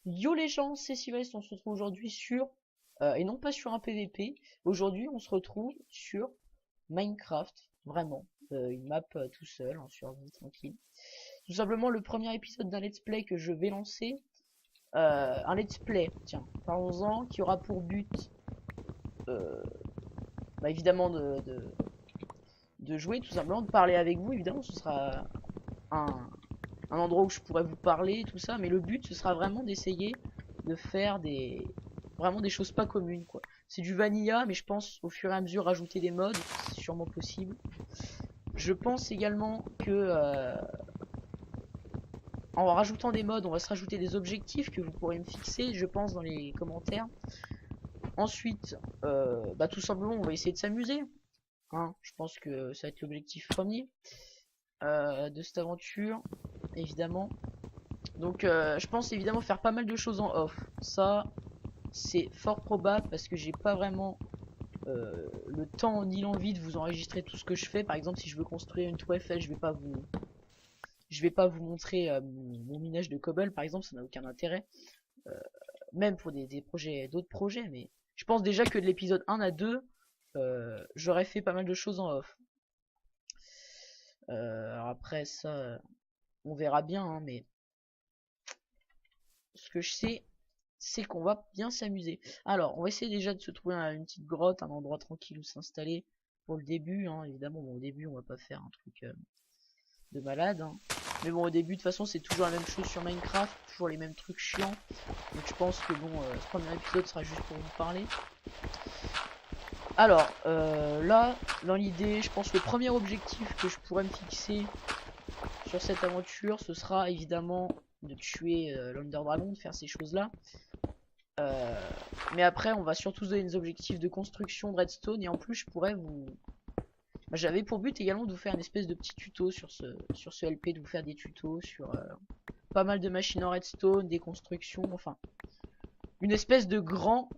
Yo les gens, c'est Sylvestre, on se retrouve aujourd'hui sur, et non pas sur un PVP, aujourd'hui on se retrouve sur Minecraft, vraiment, une map tout seul, en survie, tranquille. Tout simplement le premier épisode d'un let's play que je vais lancer, un let's play, tiens, parlons-en, qui aura pour but, euh, bah évidemment de jouer, tout simplement, de parler avec vous, évidemment, ce sera un, un endroit où je pourrais vous parler, tout ça, mais le but ce sera vraiment d'essayer de faire vraiment des choses pas communes, quoi. C'est du vanilla, mais je pense au fur et à mesure rajouter des mods, c'est sûrement possible. Je pense également que en rajoutant des mods, on va se rajouter des objectifs que vous pourrez me fixer, je pense, dans les commentaires. Ensuite, bah tout simplement, on va essayer de s'amuser, hein. Je pense que ça va être l'objectif premier de cette aventure, évidemment. Donc je pense évidemment faire pas mal de choses en off. Ça, c'est fort probable parce que j'ai pas vraiment le temps ni l'envie de vous enregistrer tout ce que je fais. Par exemple, si je veux construire une tour Eiffel, je vais pas vous montrer mon minage de cobble, par exemple, ça n'a aucun intérêt. Euh, Même pour des projets, d'autres projets, mais je pense déjà que de l'épisode 1 à 2, j'aurais fait pas mal de choses en off. Alors après ça, on verra bien, hein, mais ce que je sais, c'est qu'on va bien s'amuser. Alors, on va essayer déjà de se trouver une petite grotte, un endroit tranquille où s'installer pour le début, hein. Évidemment, bon, au début, on va pas faire un truc de malade, hein. Mais bon, au début, de toute façon, c'est toujours la même chose sur Minecraft, toujours les mêmes trucs chiants. Donc je pense que bon, ce premier épisode sera juste pour vous parler. Alors, là, dans l'idée, je pense que le premier objectif que je pourrais me fixer sur cette aventure, ce sera évidemment de tuer l'Under Dragon, de faire ces choses-là. Mais après, on va surtout se donner des objectifs de construction de redstone. Et en plus, je pourrais vous... Bah, j'avais pour but également de vous faire une espèce de petit tuto sur ce LP, de vous faire des tutos sur pas mal de machines en redstone, des constructions, enfin... Une espèce de grand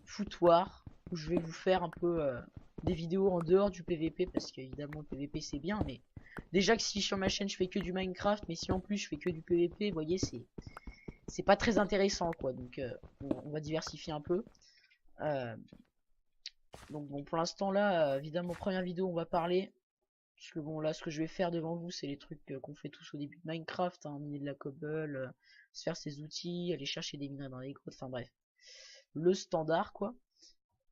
foutoir où je vais vous faire un peu des vidéos en dehors du PVP. Parce qu'évidemment, le PVP c'est bien, mais... Déjà que si sur ma chaîne je fais que du Minecraft, mais si en plus je fais que du PVP, vous voyez, c'est pas très intéressant, quoi. Donc on va diversifier un peu. Euh, donc bon, pour l'instant là, évidemment, première vidéo, on va parler. Parce que bon, là, ce que je vais faire devant vous, c'est les trucs qu'on fait tous au début de Minecraft, hein, miner de la cobble, se faire ses outils, aller chercher des minerais dans les grottes, enfin bref. Le standard, quoi.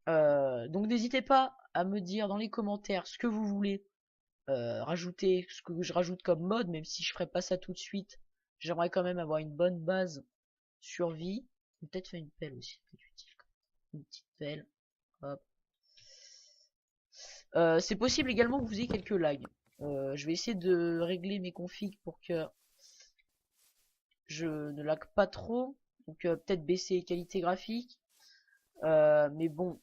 Donc n'hésitez pas à me dire dans les commentaires ce que vous voulez rajouter, ce que je rajoute comme mode, même si je ferai pas ça tout de suite. J'aimerais quand même avoir une bonne base survie. Peut-être faire une pelle aussi, peut-être utile. Une petite pelle. Hop. C'est possible également que vous ayez quelques lags. Je vais essayer de régler mes configs pour que je ne lag pas trop. Donc peut-être baisser les qualités graphiques. Mais bon,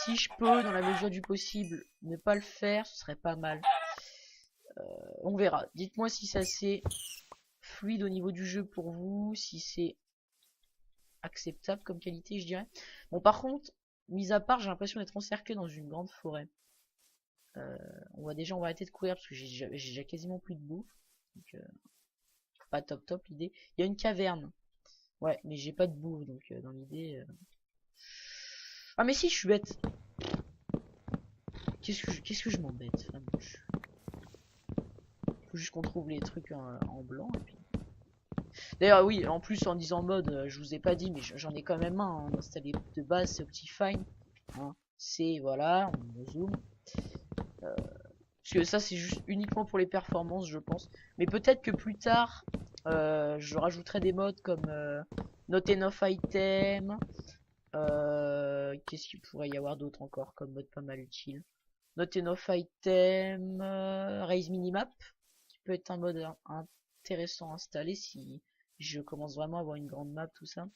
si je peux, dans la mesure du possible, ne pas le faire, ce serait pas mal. On verra. Dites-moi si ça c'est fluide au niveau du jeu pour vous, si c'est acceptable comme qualité, je dirais. Bon, par contre, mis à part, j'ai l'impression d'être encerclé dans une grande forêt. On va arrêter de courir parce que j'ai déjà quasiment plus de bouffe. Donc, pas top l'idée. Il y a une caverne. Ouais, mais j'ai pas de bouffe, donc dans l'idée... Ah mais si, je suis bête. Qu'est-ce que je m'embête. Faut juste qu'on trouve les trucs en blanc. Et puis... D'ailleurs, oui, en plus, en disant mode, je vous ai pas dit, mais j'en ai quand même un hein, installé de base, c'est Optifine. Hein. C'est, voilà, on zoom. Parce que ça, c'est juste uniquement pour les performances, je pense. Mais peut-être que plus tard, je rajouterai des modes comme Not Enough Item. Qu'est-ce qu'il pourrait y avoir d'autre encore comme mode pas mal utile? Not Enough Item, Raise Minimap, qui peut être un mode intéressant à installer si je commence vraiment à avoir une grande map, tout ça.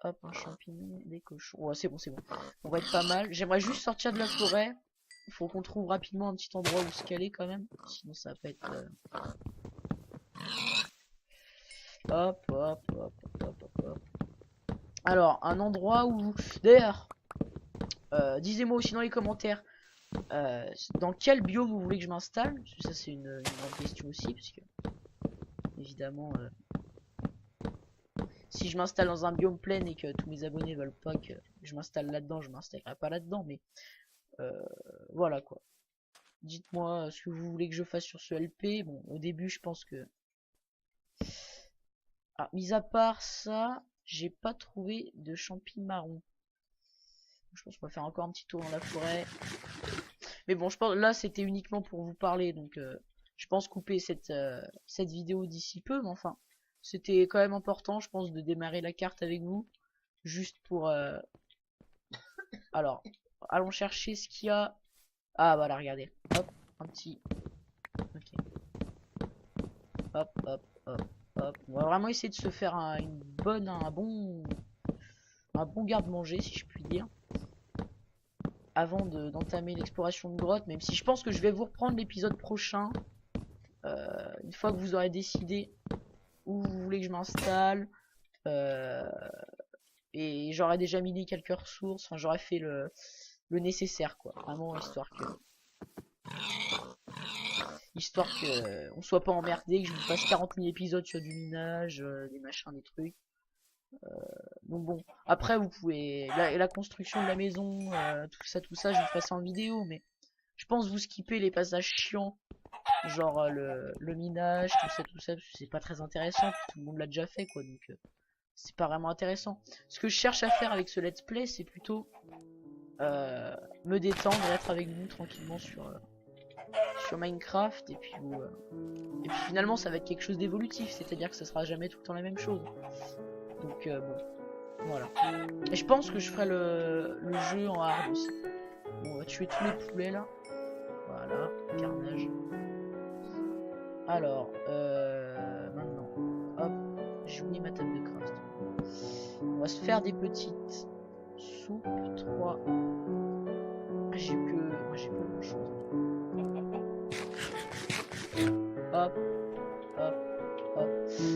Hop, un champignon, des cochons. Ouais, c'est bon, c'est bon. On va être pas mal. J'aimerais juste sortir de la forêt. Il faut qu'on trouve rapidement un petit endroit où se caler quand même. Sinon, ça va pas être... Hop. Alors, un endroit où... D'ailleurs, disez-moi aussi dans les commentaires dans quel biome vous voulez que je m'installe. Ça, c'est une grande question aussi. Parce que, évidemment... si je m'installe dans un biome plein et que tous mes abonnés veulent pas que je m'installe là-dedans, je m'installerai pas là-dedans, mais voilà quoi. Dites-moi ce que vous voulez que je fasse sur ce LP. Bon, au début, je pense que... Ah, mis à part ça, j'ai pas trouvé de champi marron. Je pense qu'on va faire encore un petit tour dans la forêt. Mais bon, je pense là, c'était uniquement pour vous parler, donc je pense couper cette vidéo d'ici peu, mais enfin, c'était quand même important, je pense, de démarrer la carte avec vous, juste pour... Alors, allons chercher ce qu'il y a. Ah, voilà, regardez. Hop, un petit... Ok. Hop, hop, hop, hop. On va vraiment essayer de se faire un bon garde-manger, si je puis dire, avant d'entamer l'exploration de grotte, même si je pense que je vais vous reprendre l'épisode prochain, une fois que vous aurez décidé où vous voulez que je m'installe, et j'aurais déjà miné quelques ressources, enfin j'aurais fait le nécessaire quoi, vraiment histoire que on soit pas emmerdé, que je vous fasse 40 000 épisodes sur du minage, des machins, des trucs. Donc bon, après vous pouvez la construction de la maison, tout ça, je vous ferai ça en vidéo, mais je pense vous skipper les passages chiants, genre le minage, tout ça, parce que c'est pas très intéressant, tout le monde l'a déjà fait quoi, donc c'est pas vraiment intéressant. Ce que je cherche à faire avec ce let's play, c'est plutôt me détendre, être avec vous tranquillement sur Minecraft, et puis finalement ça va être quelque chose d'évolutif, c'est-à-dire que ça sera jamais tout le temps la même chose. Donc bon, voilà. Et je pense que je ferai le jeu en hard aussi. Bon, on va tuer tous les poulets là. Voilà, carnage. Alors, maintenant, hop, j'ai oublié ma table de craft. On va se faire des petites soupes, 3. J'ai pas grand chose. Hop, hop, hop.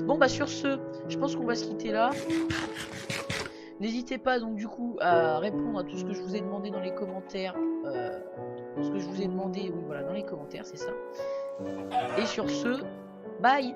Bon bah sur ce, je pense qu'on va se quitter là. N'hésitez pas donc du coup à répondre à tout ce que je vous ai demandé dans les commentaires. Ce que je vous ai demandé, oui voilà, dans les commentaires, c'est ça. Et sur ce, bye!